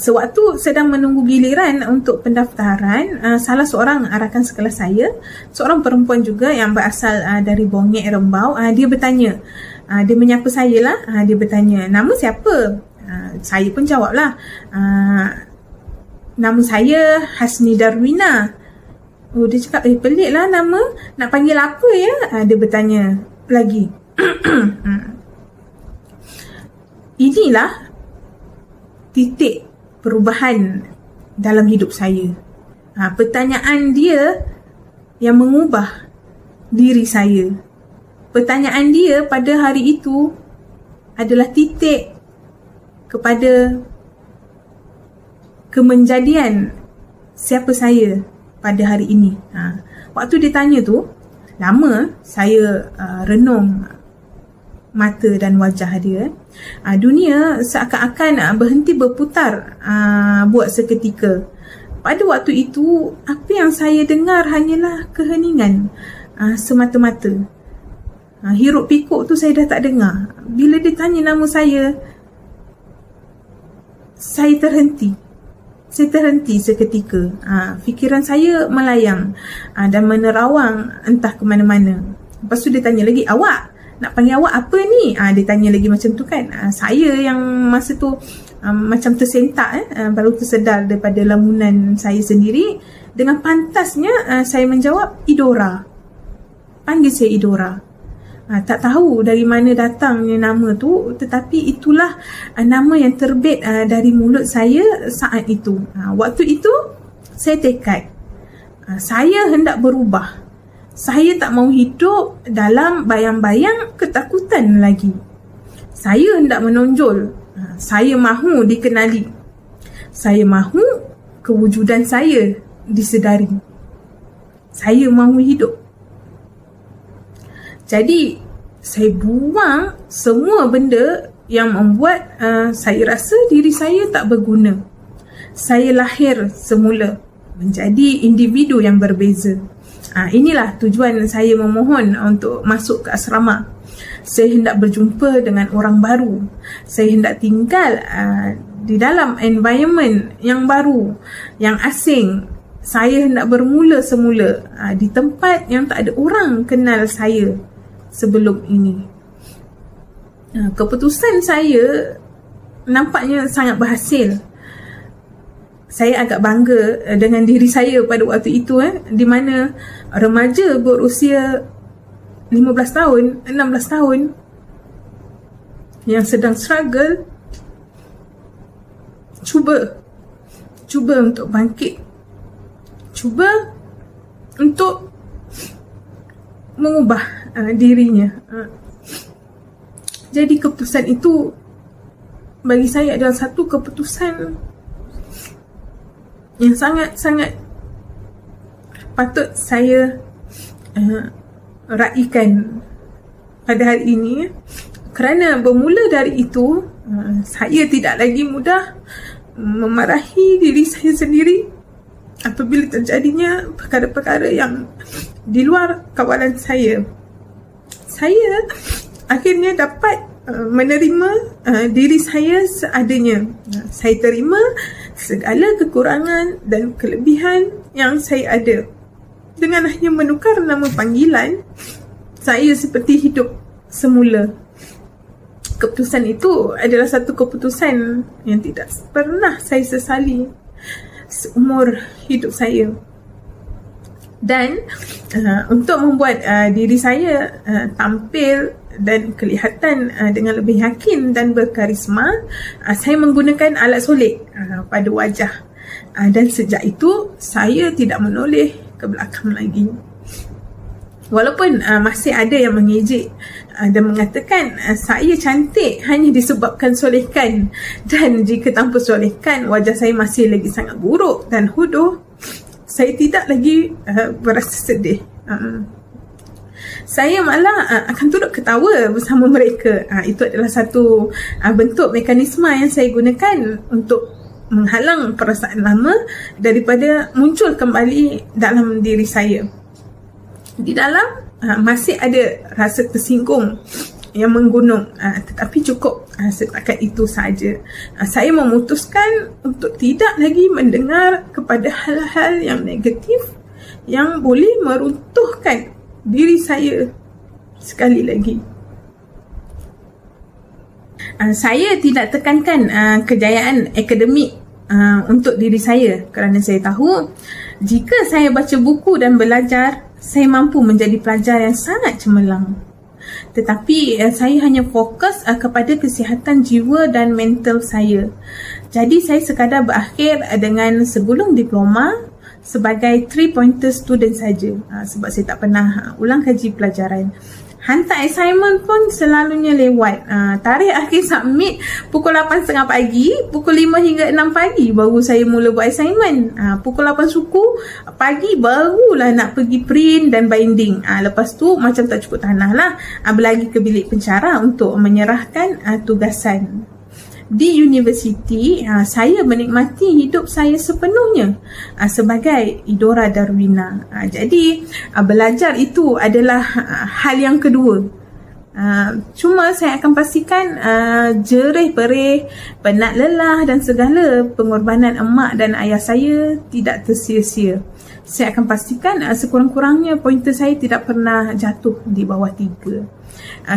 Sewaktu sedang menunggu giliran untuk pendaftaran, salah seorang rakan sekelas saya, seorang perempuan juga yang berasal dari Bongek Rembau, dia bertanya, dia menyapa saya lah, dia bertanya, nama siapa? Saya pun jawablah, nama saya Hasni Darwina. Oh, dia cakap, pelik lah nama, nak panggil apa ya? Dia bertanya lagi. Inilah titik perubahan dalam hidup saya. Pertanyaan dia yang mengubah diri saya. Pertanyaan dia pada hari itu adalah titik kepada kemenjadian siapa saya pada hari ini. Waktu dia tanya tu, lama saya renung mata dan wajah dia. Dunia seakan-akan berhenti berputar buat seketika. Pada waktu itu, apa yang saya dengar hanyalah keheningan semata-mata. Hiruk pikuk tu saya dah tak dengar. Bila dia tanya nama saya terhenti. Saya terhenti seketika. Fikiran saya melayang dan menerawang entah ke mana-mana. Lepas tu dia tanya lagi, awak nak panggil awak apa ni? Dia tanya lagi macam tu kan. Saya yang masa tu macam tersentak, baru tersedar daripada lamunan saya sendiri. Dengan pantasnya saya menjawab, Idora. Panggil saya Idora. Tak tahu dari mana datangnya nama tu, tetapi itulah nama yang terbit dari mulut saya saat itu. Waktu itu saya tekad, saya hendak berubah. Saya tak mahu hidup dalam bayang-bayang ketakutan lagi. Saya hendak menonjol. Saya mahu dikenali. Saya mahu kewujudan saya disedari. Saya mahu hidup. Jadi, saya buang semua benda yang membuat saya rasa diri saya tak berguna. Saya lahir semula menjadi individu yang berbeza. Inilah tujuan saya memohon untuk masuk ke asrama. Saya hendak berjumpa dengan orang baru. Saya hendak tinggal di dalam environment yang baru, yang asing. Saya hendak bermula semula di tempat yang tak ada orang kenal saya sebelum ini. Keputusan saya nampaknya sangat berhasil. Saya agak bangga dengan diri saya pada waktu itu, di mana remaja berusia 15 tahun, 16 tahun yang sedang struggle cuba untuk bangkit, cuba untuk mengubah dirinya. Jadi keputusan itu bagi saya adalah satu keputusan yang sangat-sangat patut saya raikan pada hari ini, kerana bermula dari itu saya tidak lagi mudah memarahi diri saya sendiri apabila terjadinya perkara-perkara yang di luar kawalan saya. Saya akhirnya dapat menerima diri saya seadanya. Saya terima segala kekurangan dan kelebihan yang saya ada. Dengan hanya menukar nama panggilan, saya seperti hidup semula. Keputusan itu adalah satu keputusan yang tidak pernah saya sesali seumur hidup saya. Dan untuk membuat diri saya tampil dan kelihatan dengan lebih yakin dan berkarisma, saya menggunakan alat solek pada wajah. Dan sejak itu saya tidak menoleh ke belakang lagi. Walaupun masih ada yang mengejek dan mengatakan saya cantik hanya disebabkan solekan, dan jika tanpa solekan wajah saya masih lagi sangat buruk dan hodoh, saya tidak lagi berasa sedih. Saya malah akan turut ketawa bersama mereka. Itu adalah satu bentuk mekanisme yang saya gunakan untuk menghalang perasaan lama daripada muncul kembali dalam diri saya. Di dalam masih ada rasa tersinggung yang menggunung, tetapi cukup Setakat itu saja. Saya memutuskan untuk tidak lagi mendengar kepada hal-hal yang negatif yang boleh meruntuhkan diri saya sekali lagi. Saya tidak tekankan kejayaan akademik untuk diri saya kerana saya tahu jika saya baca buku dan belajar, saya mampu menjadi pelajar yang sangat cemerlang. Tetapi saya hanya fokus kepada kesihatan jiwa dan mental saya. Jadi saya sekadar berakhir dengan segulung diploma sebagai 3-pointer student saja, sebab saya tak pernah ulang kaji pelajaran. Hantar assignment pun selalunya lewat. Tarikh akhir submit pukul 8.30 pagi, pukul 5 hingga 6 pagi baru saya mula buat assignment. Pukul 8 suku pagi barulah nak pergi print dan binding. Lepas tu macam tak cukup tanah lah. Berlagi ke bilik pencara untuk menyerahkan tugasan. Di universiti, saya menikmati hidup saya sepenuhnya sebagai Idora Darwina. Jadi, belajar itu adalah hal yang kedua. Cuma saya akan pastikan jerih perih, penat lelah dan segala pengorbanan emak dan ayah saya tidak tersia-sia. Saya akan pastikan sekurang-kurangnya pointer saya tidak pernah jatuh di bawah 3.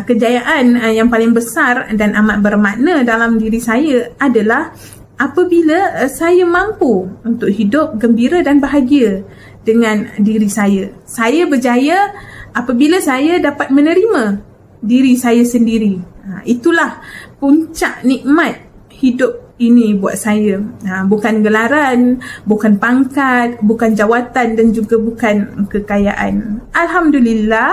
Kejayaan yang paling besar dan amat bermakna dalam diri saya adalah apabila saya mampu untuk hidup gembira dan bahagia dengan diri saya. Saya berjaya apabila saya dapat menerima diri saya sendiri. Itulah puncak nikmat hidup ini buat saya. Bukan gelaran, bukan pangkat, bukan jawatan dan juga bukan kekayaan. Alhamdulillah,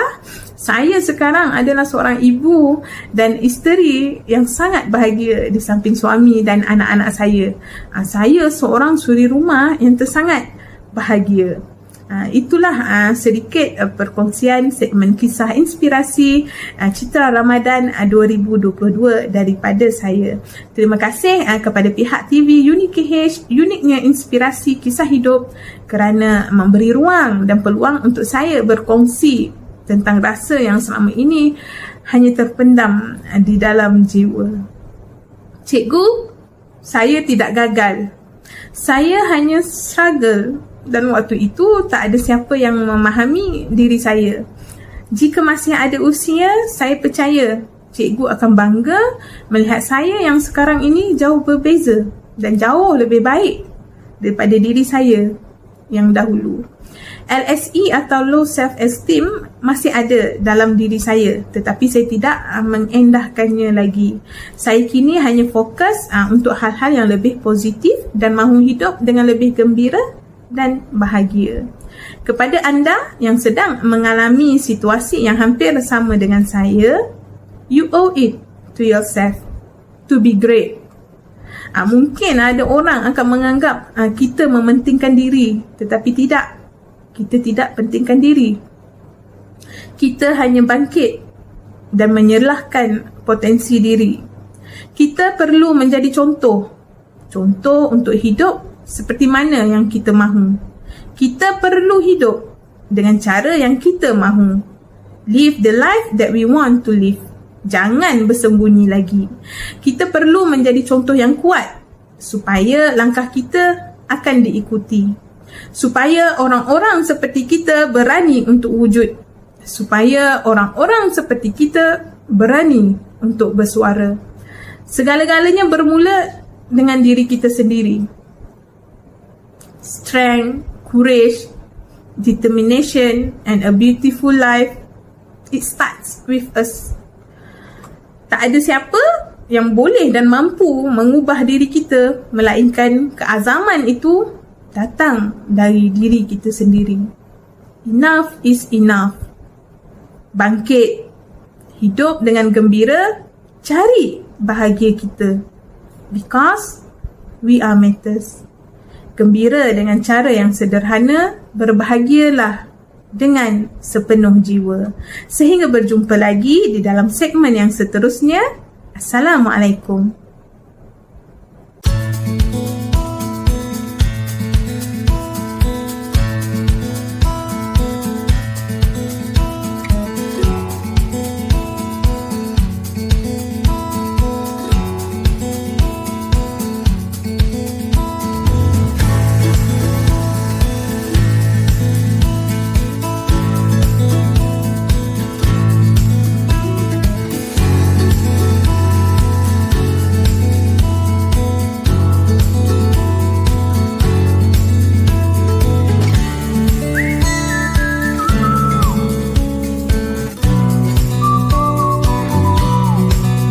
saya sekarang adalah seorang ibu dan isteri yang sangat bahagia di samping suami dan anak-anak saya. Saya seorang suri rumah yang tersangat bahagia. Itulah sedikit perkongsian segmen kisah inspirasi Citra Ramadan 2022 daripada saya. Terima kasih kepada pihak TV Unik KH, uniknya inspirasi kisah hidup, kerana memberi ruang dan peluang untuk saya berkongsi tentang rasa yang selama ini hanya terpendam di dalam jiwa. Cikgu, saya tidak gagal. Saya hanya struggle. Dan waktu itu tak ada siapa yang memahami diri saya. Jika masih ada usia, saya percaya cikgu akan bangga melihat saya yang sekarang ini jauh berbeza dan jauh lebih baik daripada diri saya yang dahulu. LSE atau low self-esteem masih ada dalam diri saya, tetapi saya tidak mengendahkannya lagi. Saya kini hanya fokus untuk hal-hal yang lebih positif dan mahu hidup dengan lebih gembira dan bahagia. Kepada anda yang sedang mengalami situasi yang hampir sama dengan saya, you owe it to yourself to be great. Mungkin ada orang akan menganggap kita mementingkan diri, tetapi tidak. Kita tidak pentingkan diri. Kita hanya bangkit dan menyerlahkan potensi diri. Kita perlu menjadi contoh untuk hidup seperti mana yang kita mahu. Kita perlu hidup dengan cara yang kita mahu. Live the life that we want to live. Jangan bersembunyi lagi. Kita perlu menjadi contoh yang kuat supaya langkah kita akan diikuti. Supaya orang-orang seperti kita berani untuk wujud. Supaya orang-orang seperti kita berani untuk bersuara. Segala-galanya bermula dengan diri kita sendiri. Strength, courage, determination and a beautiful life, it starts with us. Tak ada siapa yang boleh dan mampu mengubah diri kita, melainkan keazaman itu datang dari diri kita sendiri. Enough is enough. Bangkit, hidup dengan gembira, cari bahagia kita. Because we are matters. Gembira dengan cara yang sederhana, berbahagialah dengan sepenuh jiwa. Sehingga berjumpa lagi di dalam segmen yang seterusnya. Assalamualaikum.